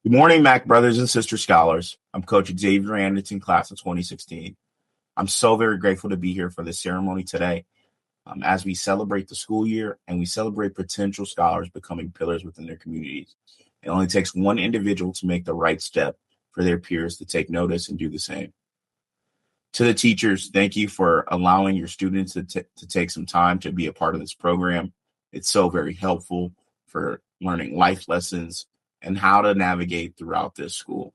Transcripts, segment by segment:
Good morning, Mac brothers and sister scholars. I'm Coach Xavier Aniton, class of 2016. I'm so very grateful to be here for this ceremony today as we celebrate the school year and we celebrate potential scholars becoming pillars within their communities. It only takes one individual to make the right step for their peers to take notice and do the same. To the teachers, thank you for allowing your students to take some time to be a part of this program. It's so very helpful for learning life lessons and how to navigate throughout this school.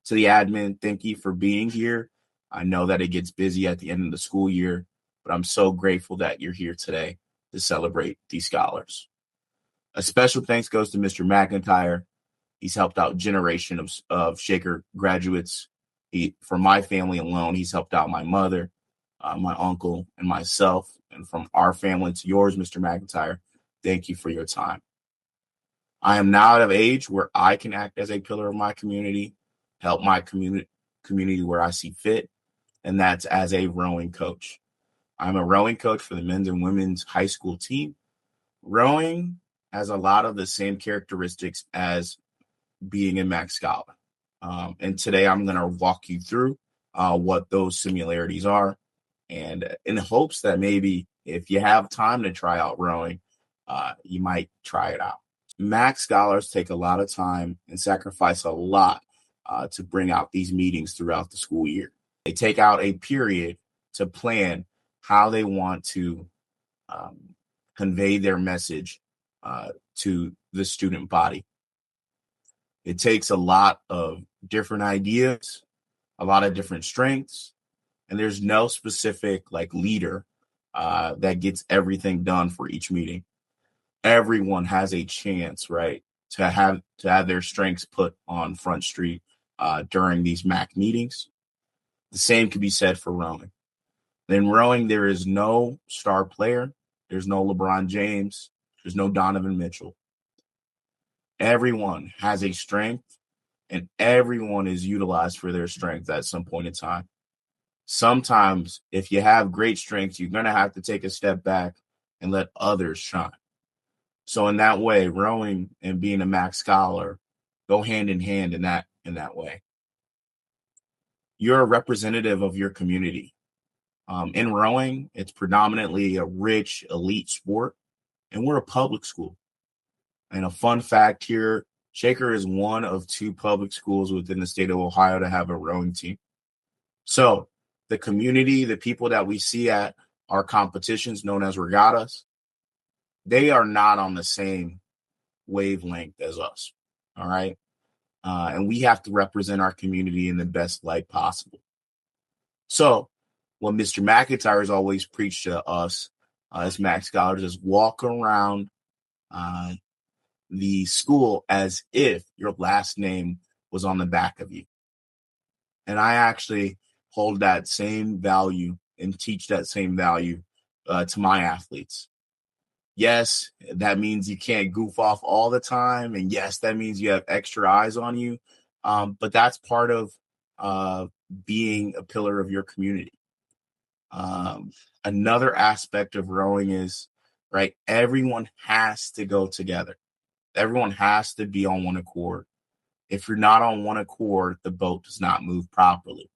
To the admin, thank you for being here. I know that it gets busy at the end of the school year, but I'm so grateful that you're here today to celebrate these scholars. A special thanks goes to Mr. McIntyre. He's helped out a generation of Shaker graduates. For my family alone, he's helped out my mother, my uncle, and myself. And from our family to yours, Mr. McIntyre, thank you for your time. I am now at an age where I can act as a pillar of my community, help my community where I see fit, and that's as a rowing coach. I'm a rowing coach for the men's and women's high school team. Rowing has a lot of the same characteristics as being a Mac Scholar. And today I'm going to walk you through what those similarities are, and in hopes that maybe if you have time to try out rowing, you might try it out. Mac Scholars take a lot of time and sacrifice a lot to bring out these meetings throughout the school year. They take out a period to plan how they want to convey their message to the student body. It takes a lot of different ideas, a lot of different strengths, and there's no specific leader that gets everything done for each meeting. Everyone has a chance, right, to have their strengths put on Front Street during these MAC meetings. The same could be said for rowing. In rowing, there is no star player. There's no LeBron James. There's no Donovan Mitchell. Everyone has a strength, and everyone is utilized for their strength at some point in time. Sometimes, if you have great strengths, you're going to have to take a step back and let others shine. So in that way, rowing and being a Mac Scholar go hand in hand in that way. You're a representative of your community. In rowing, it's predominantly a rich, elite sport, and we're a public school. And a fun fact here, Shaker is one of 2 public schools within the state of Ohio to have a rowing team. So the community, the people that we see at our competitions known as regattas, they are not on the same wavelength as us, all right? And we have to represent our community in the best light possible. So what Mr. McIntyre has always preached to us as Mac Scholars is walk around the school as if your last name was on the back of you. And I actually hold that same value and teach that same value to my athletes. Yes, that means you can't goof off all the time. And yes, that means you have extra eyes on you. But that's part of being a pillar of your community. Another aspect of rowing is, right, everyone has to go together. Everyone has to be on one accord. If you're not on one accord, the boat does not move properly.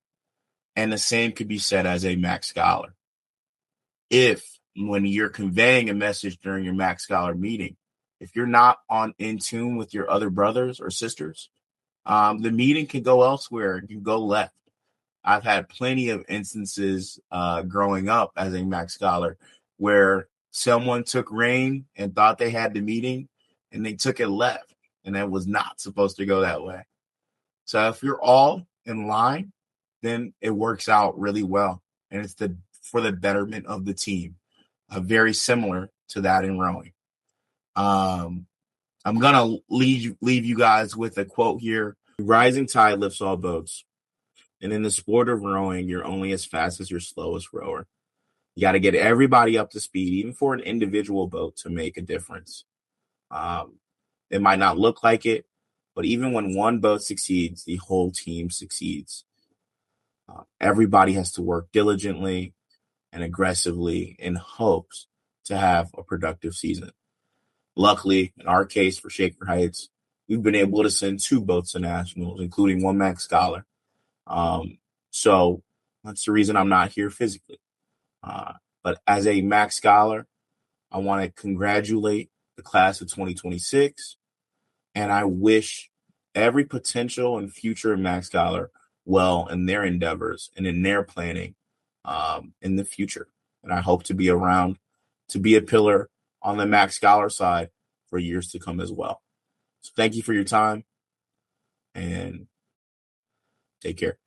And the same could be said as a Mac Scholar. When you're conveying a message during your Mac Scholar meeting, if you're not in tune with your other brothers or sisters, the meeting can go elsewhere. It can go left. I've had plenty of instances growing up as a Mac Scholar where someone took reign and thought they had the meeting and they took it left, and it was not supposed to go that way. So if you're all in line, then it works out really well, and it's for the betterment of the team. Very similar to that in rowing. I'm gonna leave you guys with a quote here: "Rising tide lifts all boats, and in the sport of rowing, you're only as fast as your slowest rower. You got to get everybody up to speed, even for an individual boat, to make a difference. It might not look like it, but even when one boat succeeds, the whole team succeeds. Everybody has to work diligently and aggressively in hopes to have a productive season. Luckily, in our case for Shaker Heights, we've been able to send 2 boats to nationals, including 1 Max Scholar. So that's the reason I'm not here physically. But as a Max Scholar, I want to congratulate the class of 2026, and I wish every potential and future Max Scholar well in their endeavors and in their planning in the future. And I hope to be around to be a pillar on the Max Scholar side for years to come as well. So thank you for your time, and take care.